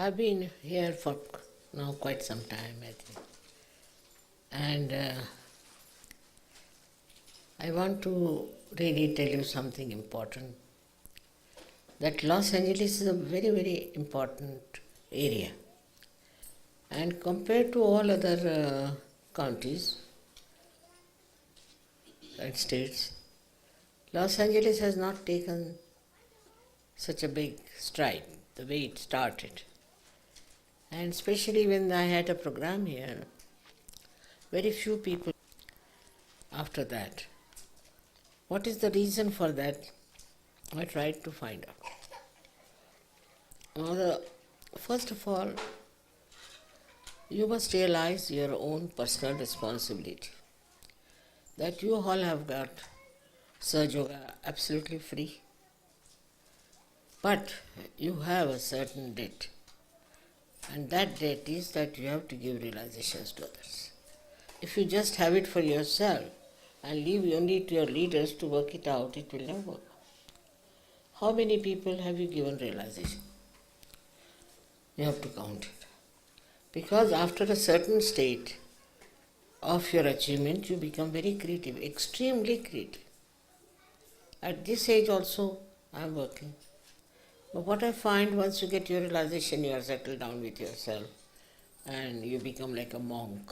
I've been here for now quite some time, I think. And I want to really tell you something important. That Los Angeles is a very, very important area. And compared to all other counties and states, Los Angeles has not taken such a big stride the way it started. And especially when I had a program here, very few people after that. What is the reason for that? I tried to find out. First of all, you must realize your own personal responsibility. That you all have got Sahaja Yoga absolutely free. But you have a certain debt. And that debt is that you have to give realizations to others. If you just have it for yourself and leave only to your leaders to work it out, it will never work. How many people have you given realization? You have to count it. Because after a certain state of your achievement, you become very creative, extremely creative. At this age also, I am working. But what I find, once you get your realization, you are settled down with yourself and you become like a monk.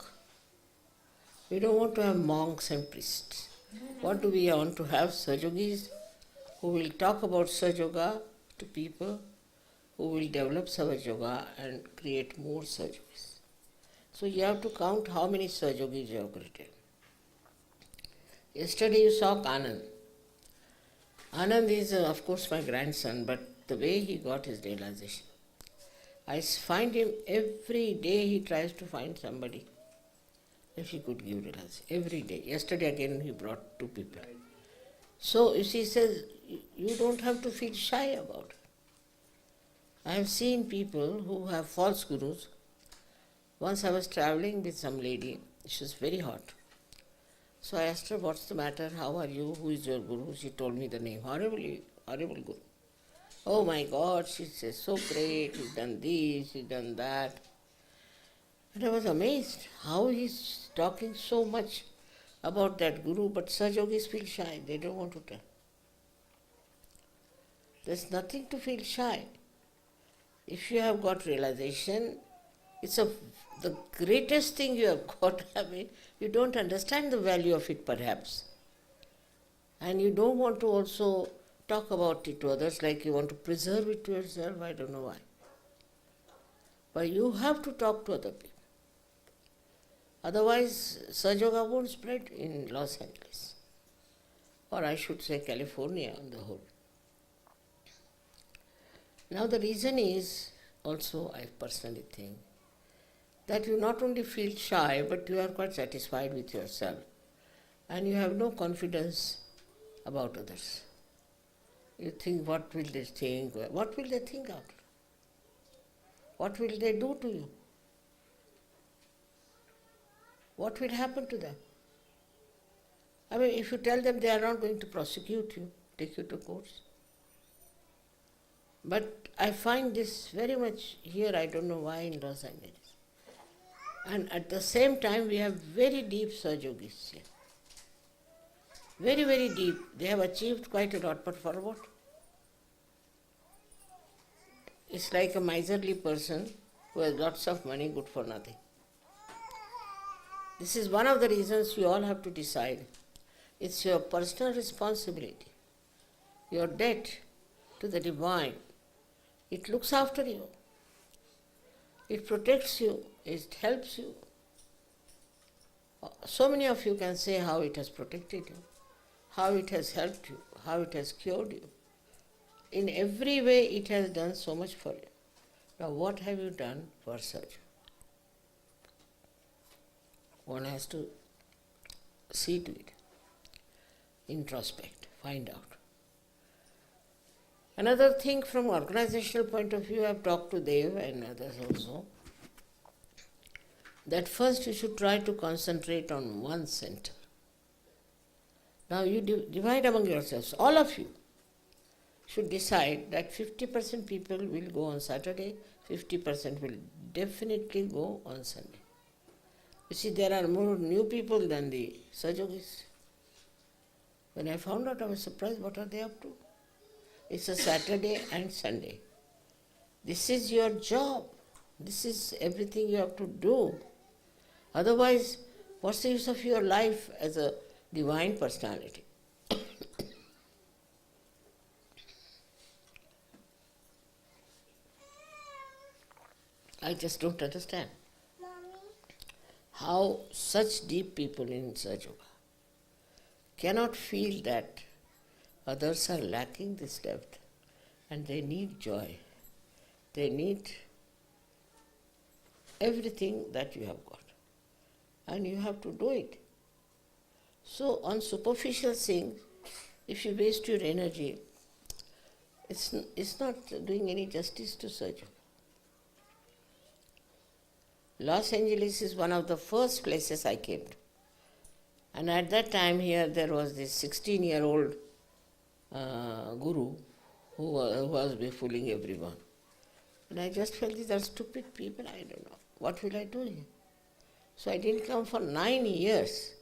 We don't want to have monks and priests. What do we want to have? Sahaja Yogis who will talk about Sahaja Yoga to people, who will develop Sahaja Yoga and create more Sahaja Yogis. So you have to count how many Sahaja Yogis you have created. Yesterday you saw Anand. Anand is of course my grandson, but the way he got his realization. I find him every day, he tries to find somebody if he could give realization. Every day. Yesterday again he brought 2 people. So you see, he says, you don't have to feel shy about it. I have seen people who have false gurus. Once I was traveling with some lady, she was very hot. So I asked her, what's the matter, how are you, who is your guru? She told me the name, horrible guru. Oh my God, she says, so great, he's done this, he's done that. And I was amazed how he's talking so much about that guru, but Sahaja Yogis feel shy, they don't want to tell. There's nothing to feel shy. If you have got realization, it's the greatest thing you have got. I mean, you don't understand the value of it perhaps. And you don't want to also talk about it to others like you want to preserve it to yourself, I don't know why. But you have to talk to other people. Otherwise, Sahaja Yoga won't spread in Los Angeles. Or I should say California on the whole. Now the reason is, also I personally think, that you not only feel shy, but you are quite satisfied with yourself. And you have no confidence about others. You think, what will they think? What will they think after? What will they do to you? What will happen to them? I mean, if you tell them, they are not going to prosecute you, take you to courts. But I find this very much here, I don't know why, in Los Angeles. And at the same time, we have very deep Sahaja Yogis here. Very, very deep. They have achieved quite a lot, but for what? It's like a miserly person who has lots of money, good for nothing. This is one of the reasons you all have to decide. It's your personal responsibility, your debt to the divine. It looks after you. It protects you. It helps you. So many of you can say how it has protected you, how it has helped you, how it has cured you. In every way it has done so much for you. Now what have you done for such? One has to see to it, introspect, find out. Another thing from organizational point of view, I have talked to Dev and others also, that first you should try to concentrate on one center. Now you divide among yourselves, all of you should decide that 50% people will go on Saturday, 50% will definitely go on Sunday. You see, there are more new people than the Sahaja Yogis. When I found out, I was surprised, what are they up to? It's a Saturday and Sunday. This is your job. This is everything you have to do. Otherwise, what's the use of your life as a divine personality? I just don't understand how such deep people in Sahaja Yoga cannot feel that others are lacking this depth and they need joy. They need everything that you have got. And you have to do it. So on superficial things, if you waste your energy, it's not doing any justice to Sahaja Yoga. Los Angeles is one of the first places I came to. And at that time here there was this 16-year-old guru who was fooling everyone. And I just felt these are stupid people, I don't know. What will I do here? So I didn't come for 9 years.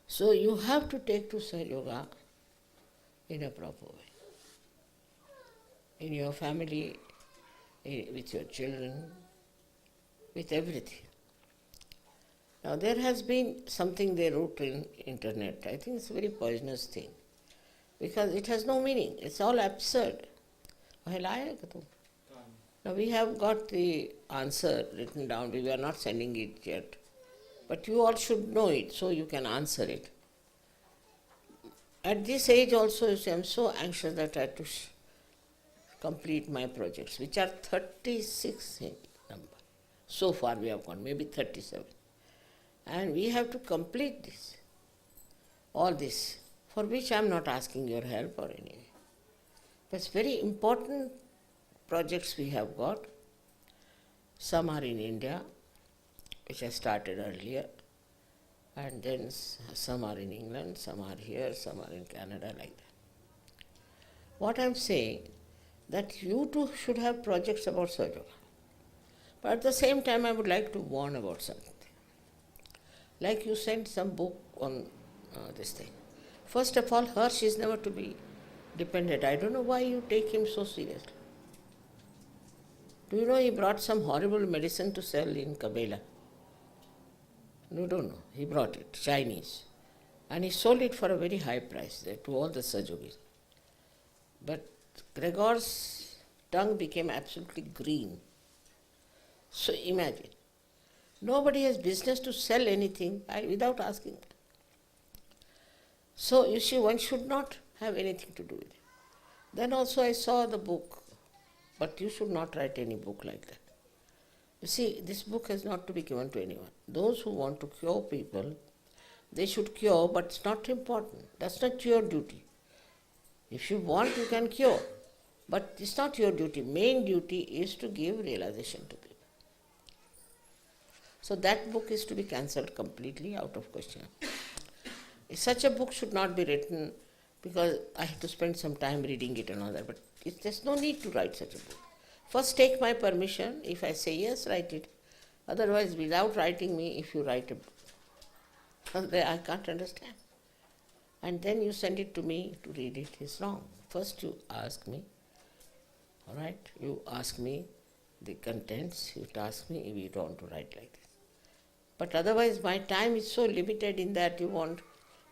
So you have to take to Sahaja Yoga in a proper way. In your family, with your children, with everything. Now there has been something they wrote in internet. I think it's a very poisonous thing because it has no meaning. It's all absurd. Now we have got the answer written down. We are not sending it yet. But you all should know it so you can answer it. At this age also, you see, I'm so anxious that I have to complete my projects, which are 36 in number. So far we have gone, maybe 37. And we have to complete this, all this, for which I am not asking your help or anything. But it's very important projects we have got. Some are in India, which I started earlier, and then some are in England, some are here, some are in Canada, like that. What I am saying, that you too should have projects about Sahaja Yoga. But at the same time, I would like to warn about something. Like you sent some book on this thing. First of all, Harsh is never to be dependent. I don't know why you take him so seriously. Do you know he brought some horrible medicine to sell in Kabela? You don't know. He brought it, Chinese. And he sold it for a very high price there to all the Sahaja Yogis. But Gregor's tongue became absolutely green. So imagine, nobody has business to sell anything without asking. So you see, one should not have anything to do with it. Then also I saw the book, but you should not write any book like that. You see, this book is not to be given to anyone. Those who want to cure people, they should cure, but it's not important. That's not your duty. If you want, you can cure. But it's not your duty. Main duty is to give realization to people. So that book is to be cancelled completely, out of question. Such a book should not be written because I have to spend some time reading it and all that. But there's no need to write such a book. First take my permission. If I say yes, write it. Otherwise, without writing me, if you write a book, I can't understand. And then you send it to me to read it. It's wrong. First you ask me. All right? You ask me the contents. You ask me if you want to write like this. But otherwise, my time is so limited in that you want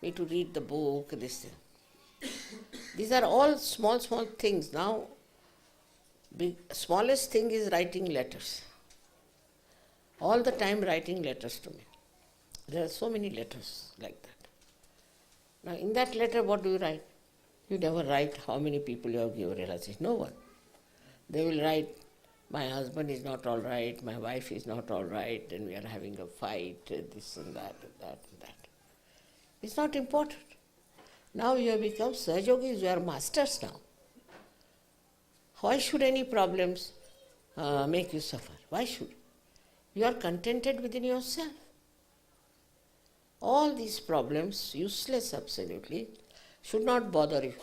me to read the book, this thing. These are all small, small things. Now, the smallest thing is writing letters. All the time writing letters to me. There are so many letters like that. Now, in that letter, what do you write? You never write how many people you have given realization. No one. They will write, my husband is not all right, my wife is not all right, and we are having a fight, this and that and that and that. It's not important. Now you have become Sahaja Yogis, you are masters now. Why should any problems make you suffer? Why should? You are contented within yourself. All these problems, useless absolutely, should not bother you.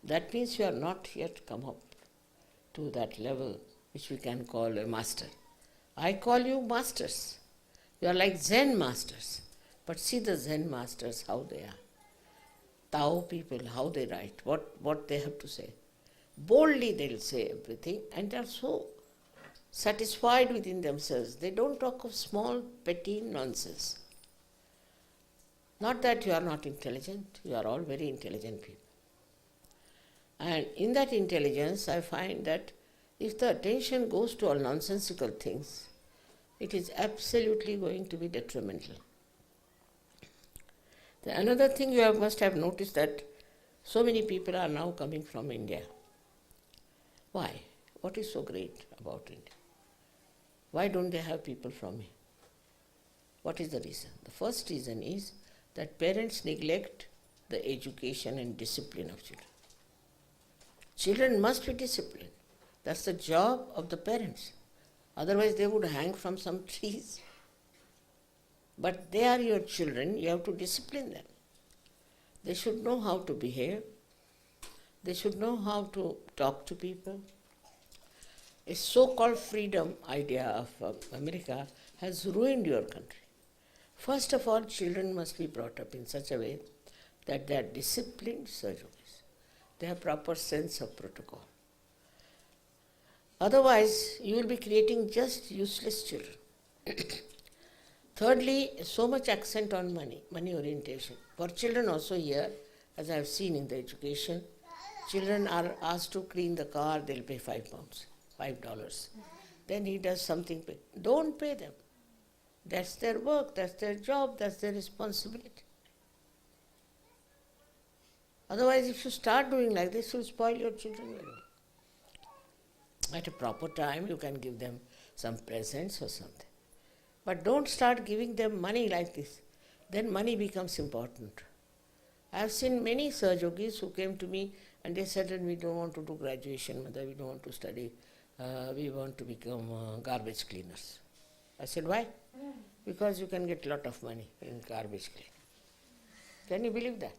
That means you are not yet come up to that level which we can call a master. I call you masters. You are like Zen masters. But see the Zen masters, how they are. Tao people, how they write, what they have to say. Boldly they'll say everything, and they're so satisfied within themselves. They don't talk of small, petty nonsense. Not that you are not intelligent, you are all very intelligent people. And in that intelligence, I find that if the attention goes to all nonsensical things, it is absolutely going to be detrimental. Another thing you must have noticed that so many people are now coming from India. Why? What is so great about India? Why don't they have people from here? What is the reason? The first reason is that parents neglect the education and discipline of children. Children must be disciplined. That's the job of the parents. Otherwise they would hang from some trees. But they are your children, you have to discipline them. They should know how to behave. They should know how to talk to people. A so-called freedom idea of America has ruined your country. First of all, children must be brought up in such a way that they are disciplined Sahaja Yogis. They have proper sense of protocol. Otherwise, you will be creating just useless children. Thirdly, so much accent on money orientation. For children also here, as I have seen in the education, children are asked to clean the car, they'll pay $5. Then he does something big. Don't pay them. That's their work, that's their job, that's their responsibility. Otherwise, if you start doing like this, you'll spoil your children. At a proper time, you can give them some presents or something. But don't start giving them money like this. Then money becomes important. I have seen many Sahaja Yogis who came to me and they said that we don't want to do graduation, mother, we don't want to study, we want to become garbage cleaners. I said, why? Because you can get a lot of money in garbage cleaning. Can you believe that?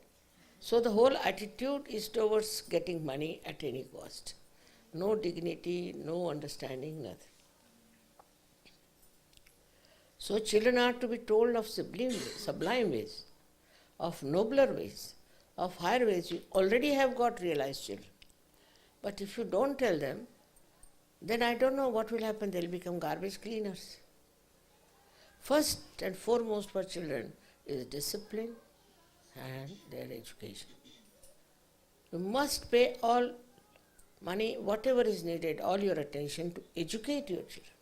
So the whole attitude is towards getting money at any cost. No dignity, no understanding, nothing. So children are to be told of sublime ways, of nobler ways, of higher ways. You already have got realized children. But if you don't tell them, then I don't know what will happen. They'll become garbage cleaners. First and foremost for children is discipline and their education. You must pay all money, whatever is needed, all your attention to educate your children.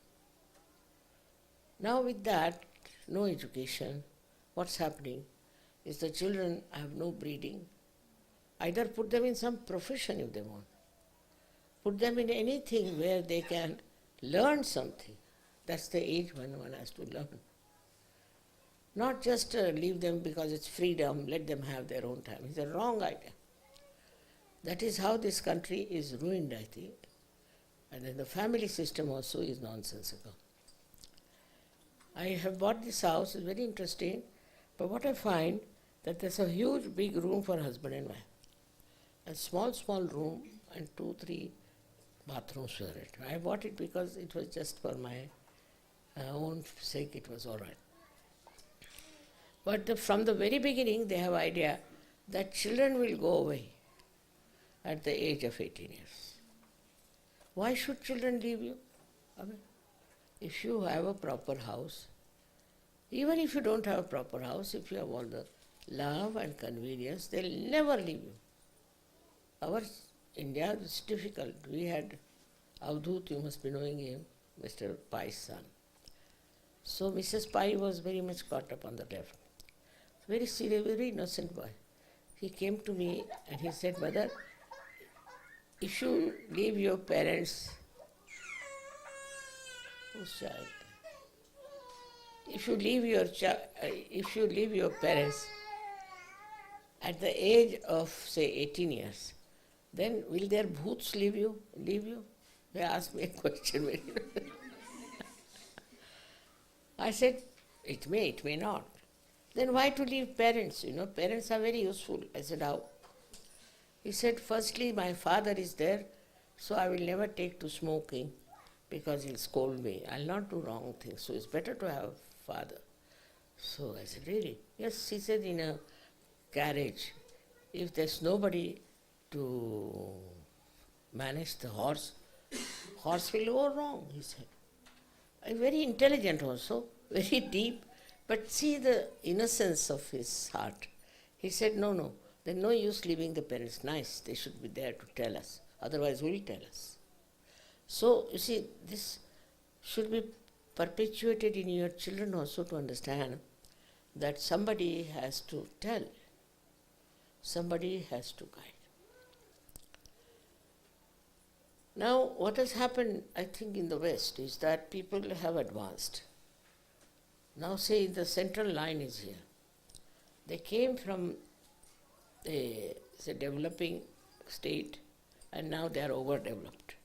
Now with that, no education, what's happening is the children have no breeding. Either put them in some profession if they want. Put them in anything where they can learn something. That's the age when one has to learn. Not just leave them because it's freedom, let them have their own time. It's a wrong idea. That is how this country is ruined, I think. And then the family system also is nonsensical. I have bought this house, it's very interesting, but what I find that there's a huge big room for husband and wife. A small room and 2-3 bathrooms for it. I bought it because it was just for my own sake, it was all right. But from the very beginning, they have idea that children will go away at the age of 18 years. Why should children leave you? I mean, if you have a proper house, even if you don't have a proper house, if you have all the love and convenience, they'll never leave you. Our India is difficult. We had Avdut, you must be knowing him, Mr. Pai's son. So Mrs. Pai was very much caught up on the left. Very serious, very innocent boy. He came to me and he said, Mother, if you leave your parents, whose child? If you leave your parents at the age of say 18 years, then will their bhoots leave you? They asked me a question. I said, it may not. Then why to leave parents? Parents are very useful. I said, how? He said, firstly, my father is there So I will never take to smoking because he'll scold me. I'll not do wrong things. So it's better to have a father. So I said, really? Yes, he said, in a carriage, if there's nobody to manage the horse will go wrong, he said. Very intelligent also, very deep, but see the innocence of his heart. He said, no, there's no use leaving the parents. Nice, they should be there to tell us. Otherwise, who will tell us? So, you see, this should be perpetuated in your children also to understand that somebody has to tell, somebody has to guide. Now, what has happened, I think, in the West is that people have advanced. Now, say the central line is here. They came from a developing state and now they are overdeveloped.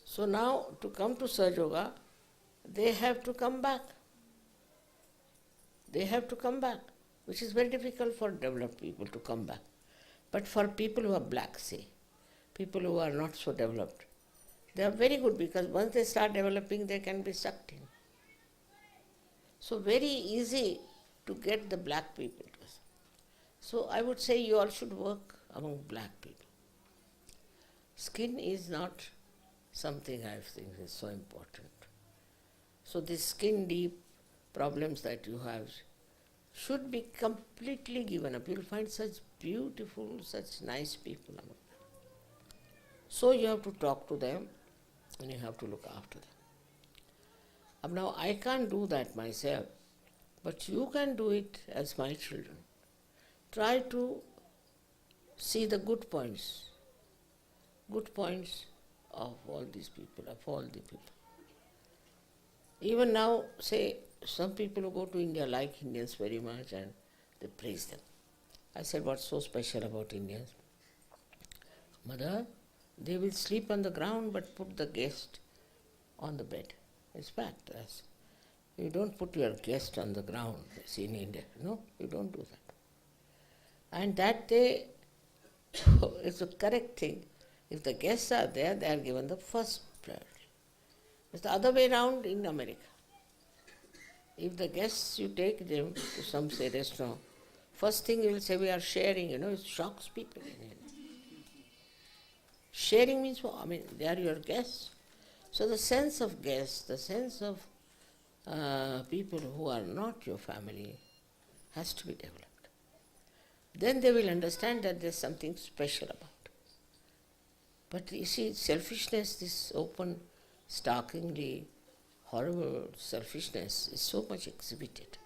So now, to come to Sahaja Yoga, they have to come back. They have to come back, which is very difficult for developed people to come back. But for people who are black, say, people who are not so developed, they are very good because once they start developing, they can be sucked in. So very easy to get the black people. So I would say you all should work among black people. Skin is not something I think is so important. So these skin deep problems that you have should be completely given up. You will find such beautiful, such nice people among them. So you have to talk to them and you have to look after them. Now I can't do that myself, but you can do it as my children. Try to see the good points of all these people, of all the people. Even now, say, some people who go to India like Indians very much and they praise them. I said, what's so special about Indians? Mother, they will sleep on the ground but put the guest on the bed. It's fact. You don't put your guest on the ground, see, in India. No, you don't do that. And that day is the correct thing. If the guests are there, they are given the first priority. It's the other way around in America. If the guests, you take them to some, say, restaurant, first thing you will say, we are sharing, it shocks people. Sharing means, they are your guests. So the sense of guests, the sense of people who are not your family has to be developed. Then they will understand that there's something special about it. But you see, selfishness, this open, starkingly horrible selfishness is so much exhibited.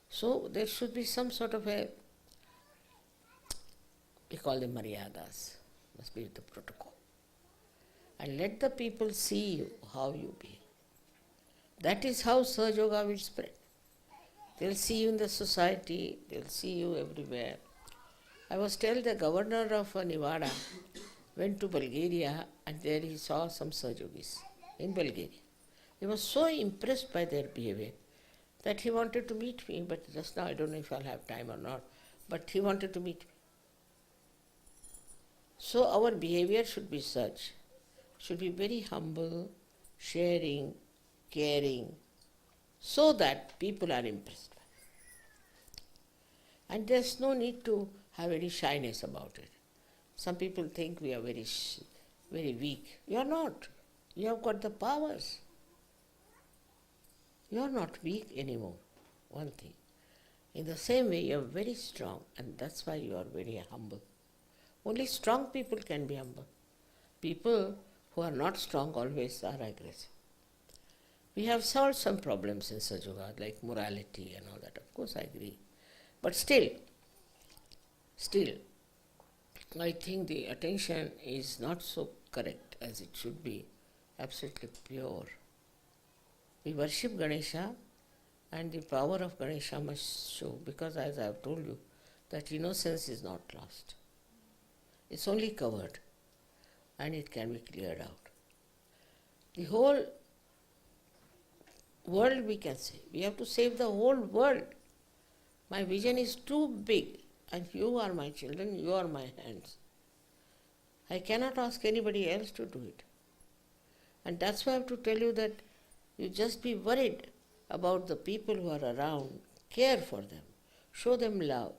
So there should be some sort of we call them maryadas, must be the protocol. And let the people see you, how you behave. That is how Sahaja Yoga will spread. They'll see you in the society, they'll see you everywhere. I was told the governor of Nevada went to Bulgaria and there he saw some Sahaja Yogis in Bulgaria. He was so impressed by their behavior that he wanted to meet me, but just now I don't know if I'll have time or not, but he wanted to meet me. So our behavior should be such, should be very humble, sharing, caring, so that people are impressed by it. And there's no need to have any shyness about it. Some people think we are very weak. You are not. You have got the powers. You are not weak anymore, one thing. In the same way, you are very strong, and that's why you are very humble. Only strong people can be humble. People who are not strong always are aggressive. We have solved some problems in Sahaja Yoga, like morality and all that. Of course, I agree. But still, I think the attention is not so correct as it should be, absolutely pure. We worship Ganesha and the power of Ganesha must show, because as I have told you, that innocence is not lost. It's only covered and it can be cleared out. The whole world, we can say. We have to save the whole world. My vision is too big and you are my children, you are my hands. I cannot ask anybody else to do it. And that's why I have to tell you that you just be worried about the people who are around, care for them, show them love,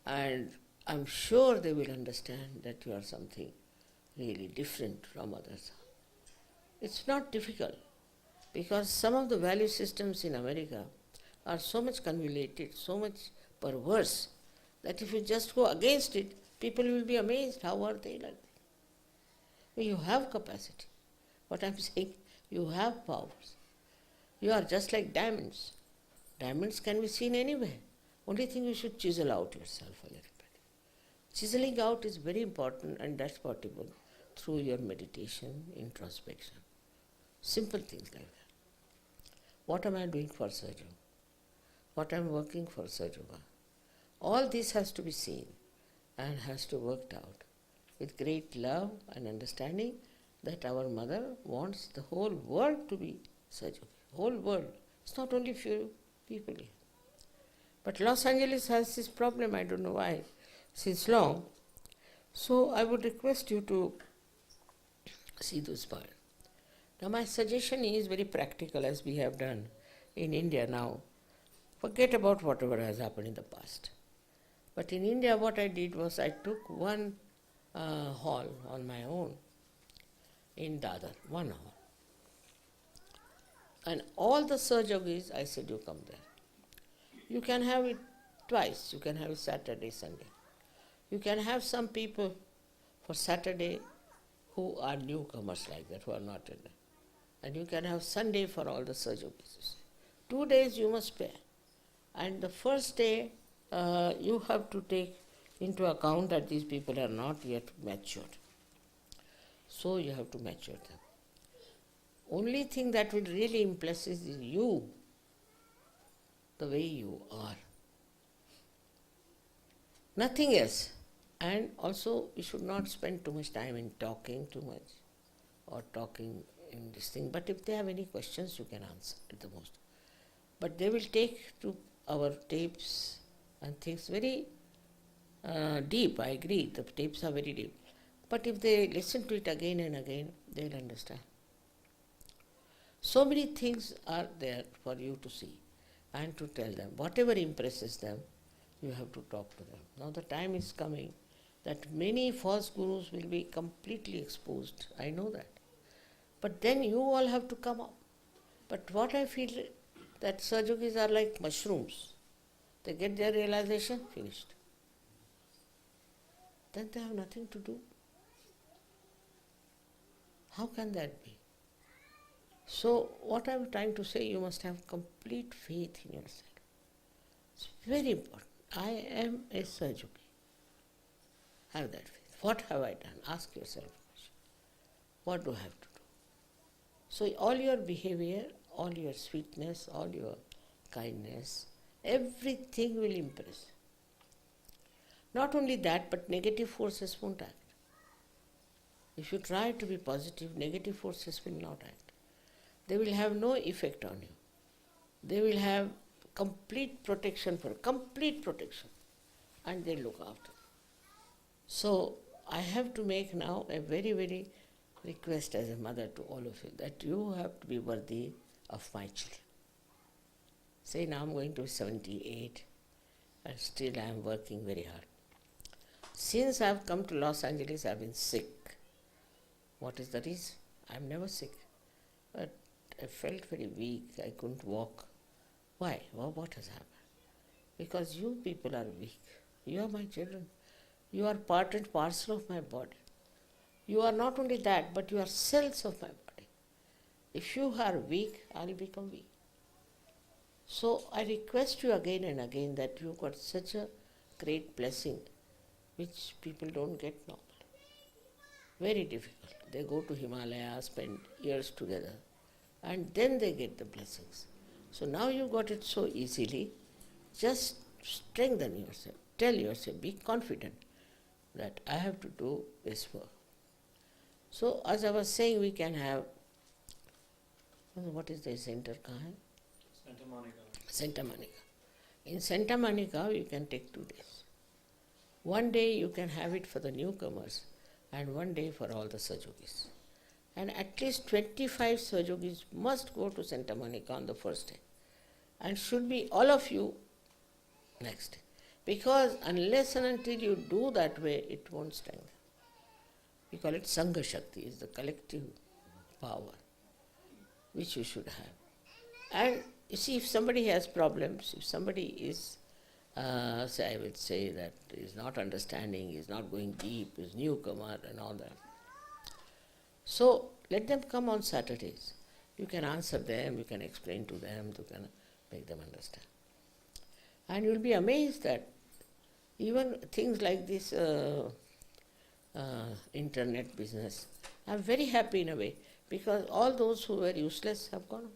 and I'm sure they will understand that you are something really different from others. It's not difficult because some of the value systems in America are so much convoluted, so much perverse, that if you just go against it, people will be amazed. How are they like that? Well, you have capacity. What I'm saying, you have powers. You are just like diamonds. Diamonds can be seen anywhere. Only thing you should chisel out yourself a little bit. Chiseling out is very important, and that's possible through your meditation, introspection. Simple things like that. What am I doing for Sahaja? What am I working for Sahaja? All this has to be seen and has to be worked out with great love and understanding that our mother wants the whole world to be Sahaja. Whole world. It's not only few people here. But Los Angeles has this problem, I don't know why, since long. So I would request you to see those parts. Now my suggestion is very practical, as we have done in India now. Forget about whatever has happened in the past. But in India what I did was I took one hall on my own in Dadar, one hall. And all the Sahaja Yogis, I said, you come there. You can have it twice. You can have it Saturday, Sunday. You can have some people for Saturday who are newcomers like that, who are not in there. And you can have Sunday for all the Sahaja Yogis. 2 days you must spare. And the first day you have to take into account that these people are not yet matured. So you have to mature them. Only thing that will really impress is you, the way you are. Nothing else. And also you should not spend too much time in talking too much or talking in this thing. But if they have any questions, you can answer at the most. But they will take to our tapes and things very deep. I agree, the tapes are very deep. But if they listen to it again and again, they'll understand. So many things are there for you to see and to tell them. Whatever impresses them, you have to talk to them. Now the time is coming that many false gurus will be completely exposed. I know that. But then you all have to come up. But what I feel that Sahaja Yogis are like mushrooms. They get their realization, finished. Then they have nothing to do. How can that be? So what I'm trying to say, you must have complete faith in yourself. It's very important. I am a Sahaja Yogi. Have that faith. What have I done? Ask yourself a question. What do I have to do? So all your behavior, all your sweetness, all your kindness, everything will impress. Not only that, but negative forces won't act. If you try to be positive, negative forces will not act. They will have no effect on you. They will have complete protection, and they look after. So I have to make now a very, very request as a mother to all of you that you have to be worthy of my children. Say now I'm going to be 78 and still I am working very hard. Since I have come to Los Angeles, I have been sick. What is the reason? I am never sick. But I felt very weak. I couldn't walk. Why? Well, what has happened? Because you people are weak. You are my children. You are part and parcel of my body. You are not only that, but you are cells of my body. If you are weak, I will become weak. So I request you again and again that you got such a great blessing which people don't get normally. Very difficult. They go to Himalaya, spend years together, and then they get the blessings. So now you got it so easily. Just strengthen yourself. Tell yourself, be confident that I have to do this work. So as I was saying, we can have, what is the center? Santa Monica. Santa Monica. In Santa Monica, you can take 2 days. 1 day you can have it for the newcomers, and one day for all the Sahaja Yogis. And at least 25 Sahaja Yogis must go to Santa Monica on the first day. And should be all of you next day. Because unless and until you do that way, it won't strengthen. We call it Sangha Shakti, is the collective power which you should have. And you see, if somebody has problems, if somebody is, say, I would say that is not understanding, is not going deep, is newcomer and all that. So let them come on Saturdays. You can answer them, you can explain to them, you can make them understand. And you'll be amazed that even things like this internet business, I'm very happy in a way, because all those who were useless have gone.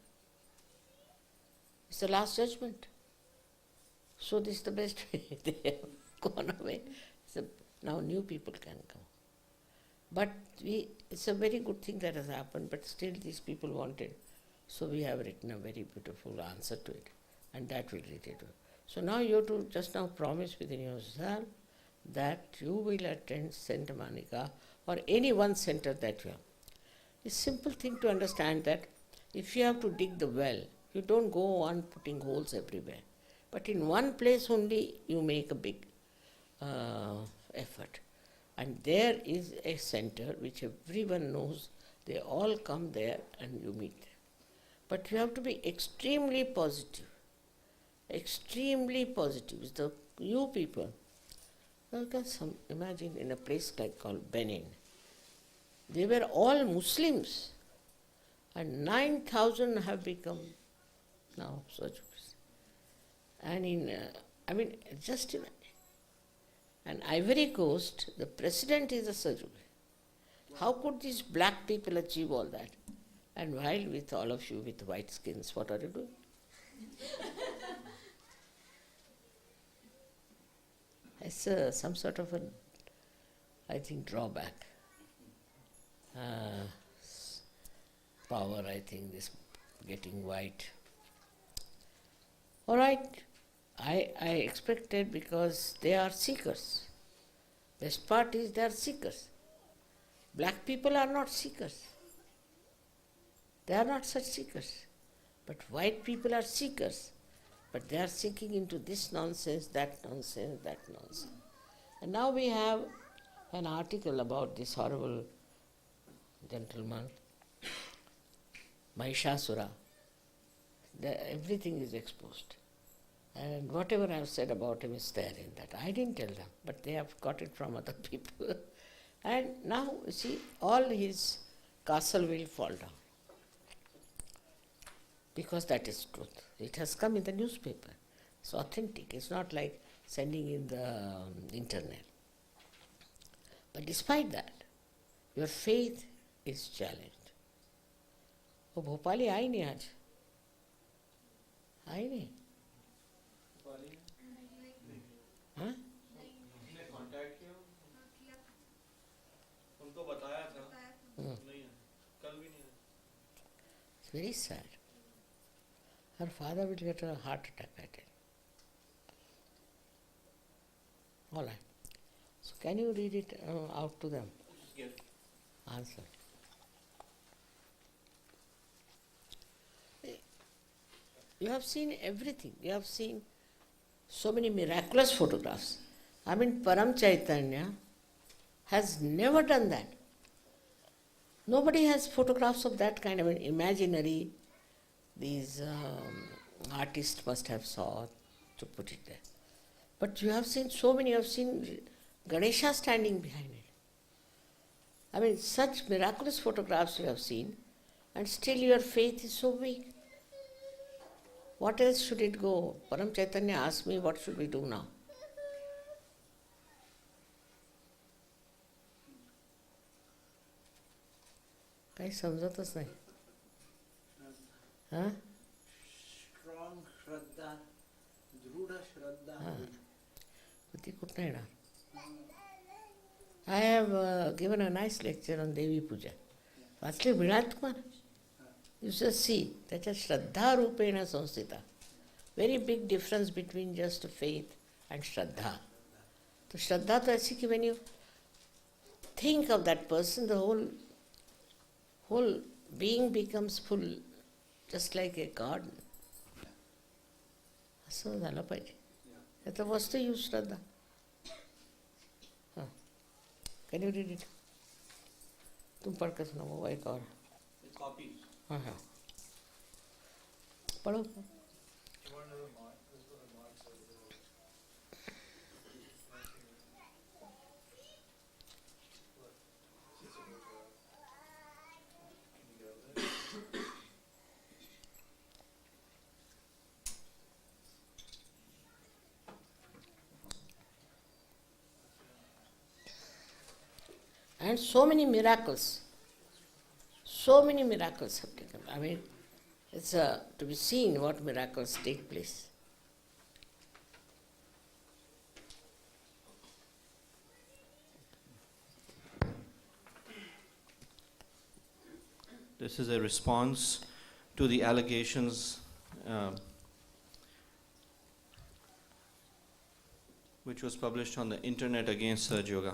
It's the last judgment. So this is the best way. They have gone away. So now new people can come. But it's a very good thing that has happened, but still these people wanted. So we have written a very beautiful answer to it, and that will read it. So now you have to just now promise within yourself that you will attend Santa Monica or any one center that you have. It's a simple thing to understand that if you have to dig the well, you don't go on putting holes everywhere. But in one place only you make a big effort. And there is a center which everyone knows. They all come there and you meet them. But you have to be extremely positive. Extremely positive. It's the you people. You can imagine in a place like called Benin. They were all Muslims. And 9,000 have become now Sahaja Yogis. And just imagine. And Ivory Coast, the president is a Sahaja Yogi. How could these black people achieve all that? And while with all of you with white skins, what are you doing? It's some sort of a, I think, drawback. Power, I think, this getting white. All right, I expected, because they are seekers. Best part is they are seekers. Black people are not seekers. They are not such seekers. But white people are seekers. But they are sinking into this nonsense, that nonsense, that nonsense. And now we have an article about this horrible gentleman, Mahishasura. Everything is exposed. And whatever I have said about him is there in that. I didn't tell them, but they have got it from other people. And now, you see, all his castle will fall down. Because that is truth. It has come in the newspaper. It's authentic. It's not like sending in the internet. But despite that, your faith is challenged. वो भोपाली आई नहीं आज, आई नहीं, हाँ? हमने contact किया, उनको बताया था, नहीं है, कल भी नहीं है. It's very sad. Her father will get a heart attack, I tell you. All right. So can you read it out to them? Yes. Answer. You have seen everything. You have seen so many miraculous photographs. I mean, Param Chaitanya has never done that. Nobody has photographs of that kind of an imaginary. These artists must have saw to put it there. But you have seen so many. You have seen Ganesha standing behind it. I mean, such miraculous photographs you have seen, and still your faith is so weak. What else should it go? Param Chaitanya asked me, what should we do now? काही समजतच नाही. हाँ? Strong Shraddha, Druda Shraddha. ती कुठं येणार? I have given a nice lecture on Devi Puja. वाचले मिळात तुम्हाला? You just see, त्याच्यात श्रद्धा रूपेण संस्थिता. Very big difference between just faith and श्रद्धा. तो श्रद्धा तो ऐसी कि when you think of that person, the whole being becomes full, just like a garden. असं झालं पाहिजे. आता वस्तू यू श्रद्धा. हां, कॅन यू रीड इट? तुम पढ़ के सुनाओ वो एक और. हाँ हाँ पढ़ो. And so many miracles have taken. I mean, it's to be seen what miracles take place. This is a response to the allegations which was published on the internet against Sahaja Yoga.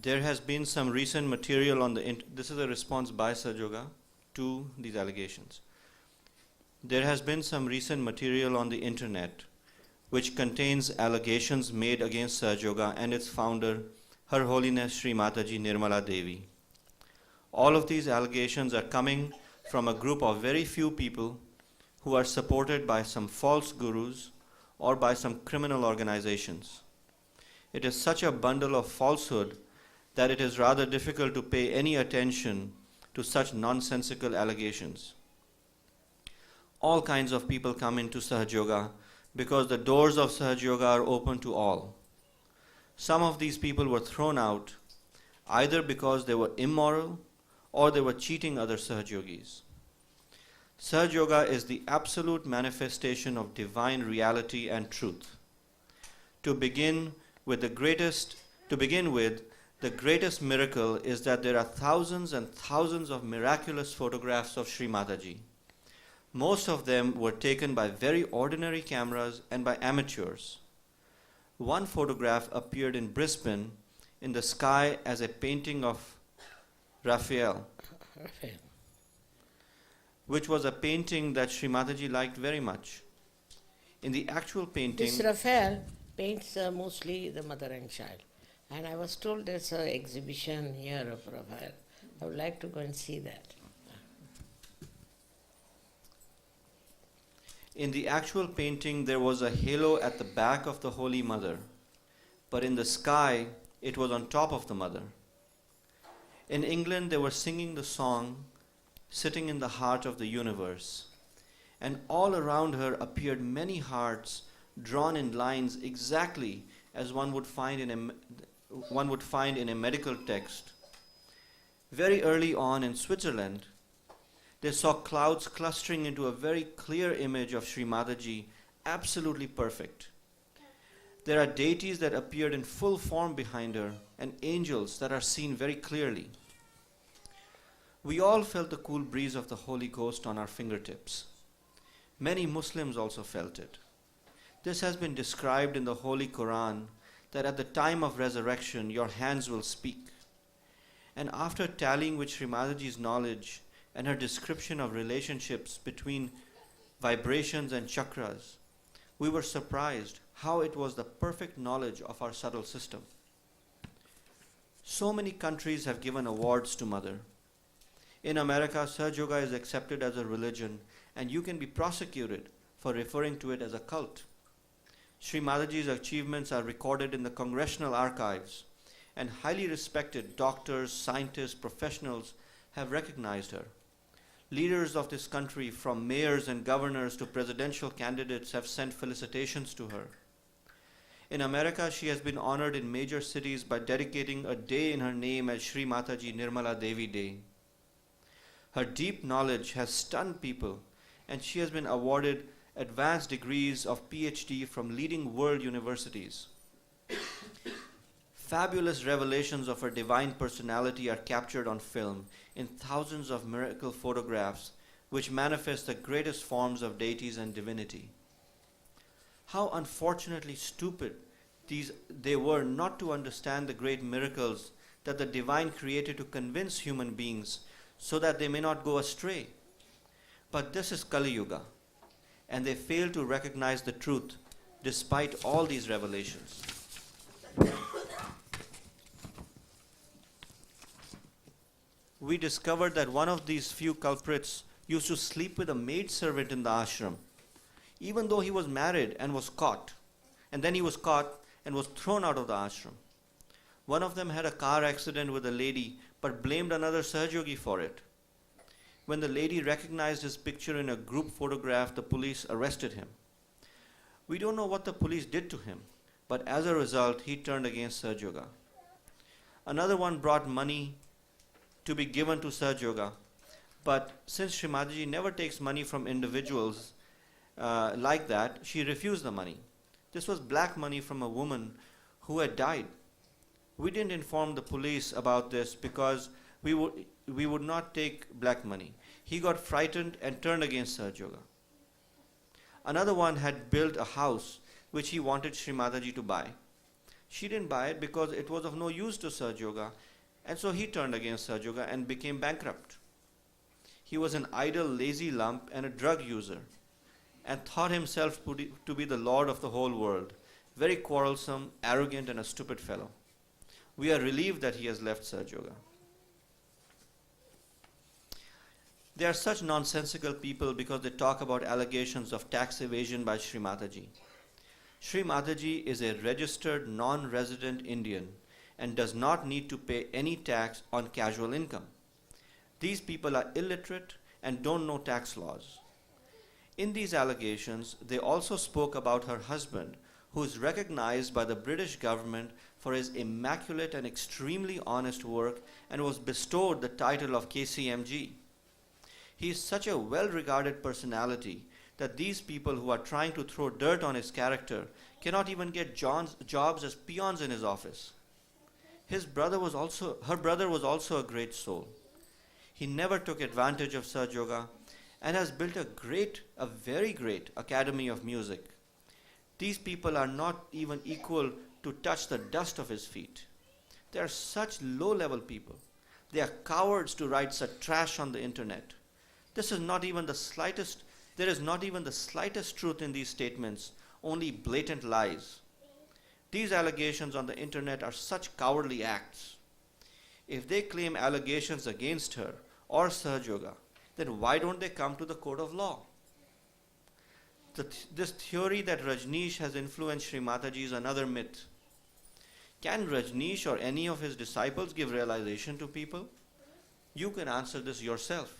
There has been some recent material on the this is a response by Sahaja Yoga to these allegations. There has been some recent material on the internet which contains allegations made against Sahaja Yoga and its founder, Her Holiness Shri Mataji Nirmala Devi. All of these allegations are coming from a group of very few people who are supported by some false gurus or by some criminal organizations. It is such a bundle of falsehood that it is rather difficult to pay any attention to such nonsensical allegations. All kinds of people come into Sahaja Yoga because the doors of Sahaja Yoga are open to all. Some of these people were thrown out either because they were immoral or they were cheating other Sahaja Yogis. Sahaja Yoga is the absolute manifestation of divine reality and truth. To begin with, the greatest miracle is that there are thousands and thousands of miraculous photographs of Shri Mataji. Most of them were taken by very ordinary cameras and by amateurs. One photograph appeared in Brisbane in the sky as a painting of Raphael, which was a painting that Shri Mataji liked very much. In the actual painting... This Raphael paints mostly the mother and child. And I was told there's an exhibition here of Raphael. I would like to go and see that. In the actual painting, there was a halo at the back of the Holy Mother, but in the sky, it was on top of the Mother. In England, they were singing the song, Sitting in the Heart of the Universe, and all around her appeared many hearts drawn in lines exactly as one would find in a medical text. Very early on in Switzerland, they saw clouds clustering into a very clear image of Shri Mataji, absolutely perfect. There are deities that appeared in full form behind her, and angels that are seen very clearly. We all felt the cool breeze of the Holy Ghost on our fingertips. Many Muslims also felt it. This has been described in the Holy Quran, that at the time of resurrection, your hands will speak. And after tallying with Shri Mataji's knowledge and her description of relationships between vibrations and chakras, we were surprised how it was the perfect knowledge of our subtle system. So many countries have given awards to Mother. In America, Sahaja Yoga is accepted as a religion, and you can be prosecuted for referring to it as a cult. Shri Mataji's achievements are recorded in the congressional archives, and highly respected doctors, scientists, professionals have recognized her. Leaders of this country, from mayors and governors to presidential candidates, have sent felicitations to her. In America, she has been honored in major cities by dedicating a day in her name as Shri Mataji Nirmala Devi Day. Her deep knowledge has stunned people, and she has been awarded advanced degrees of PhD from leading world universities. Fabulous revelations of her divine personality are captured on film in thousands of miracle photographs which manifest the greatest forms of deities and divinity. How unfortunately stupid they were not to understand the great miracles that the divine created to convince human beings so that they may not go astray. But this is Kali Yuga, and they fail to recognize the truth despite all these revelations. We discovered that one of these few culprits used to sleep with a maidservant in the ashram, even though he was married and was caught. And then he was caught and was thrown out of the ashram. One of them had a car accident with a lady but blamed another Sahaja Yogi for it. When the lady recognized his picture in a group photograph, the police arrested him. We don't know what the police did to him, but as a result, he turned against Sahaja Yoga. Another one brought money to be given to Sahaja Yoga, but since Shri Mataji never takes money from individuals like that, she refused the money. This was black money from a woman who had died. We didn't inform the police about this because we would not take black money. He got frightened and turned against Sahaja Yoga. Another one had built a house which he wanted Shri Mataji to buy. She didn't buy it because it was of no use to Sahaja Yoga, and so he turned against Sahaja Yoga and became bankrupt. He was an idle, lazy lump and a drug user, and thought himself to be the lord of the whole world. Very quarrelsome, arrogant, and a stupid fellow. We are relieved that he has left Sahaja Yoga. They are such nonsensical people because they talk about allegations of tax evasion by Shri Mataji. Shri Mataji is a registered non-resident Indian and does not need to pay any tax on casual income. These people are illiterate and don't know tax laws. In these allegations, they also spoke about her husband, who is recognized by the British government for his immaculate and extremely honest work and was bestowed the title of KCMG. He is such a well-regarded personality that these people who are trying to throw dirt on his character cannot even get jobs as peons in his office. Her brother was also a great soul. He never took advantage of Sahaja Yoga and has built a very great academy of music. These people are not even equal to touch the dust of his feet. They are such low-level people. They are cowards to write such trash on the internet. There is not even the slightest truth in these statements, only blatant lies. These allegations on the internet are such cowardly acts. If they claim allegations against her or Sahaja Yoga, then why don't they come to the court of law? This theory that Rajneesh has influenced Shri Mataji is another myth. Can Rajneesh or any of his disciples give realization to people? You can answer this yourself.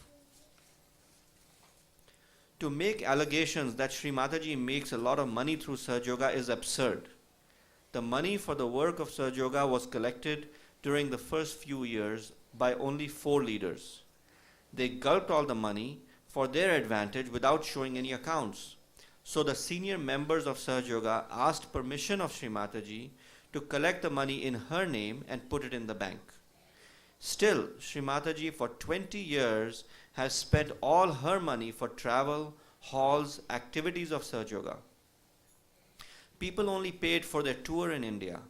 To make allegations that Shri Mataji makes a lot of money through Sahaja Yoga is absurd. The money for the work of Sahaja Yoga was collected during the first few years by only 4 leaders. They gulped all the money for their advantage without showing any accounts. So the senior members of Sahaja Yoga asked permission of Shri Mataji to collect the money in her name and put it in the bank. Still, Shri Mataji for 20 years has spent all her money for travel, halls, activities of Sahaja Yoga. People only paid for their tour in India.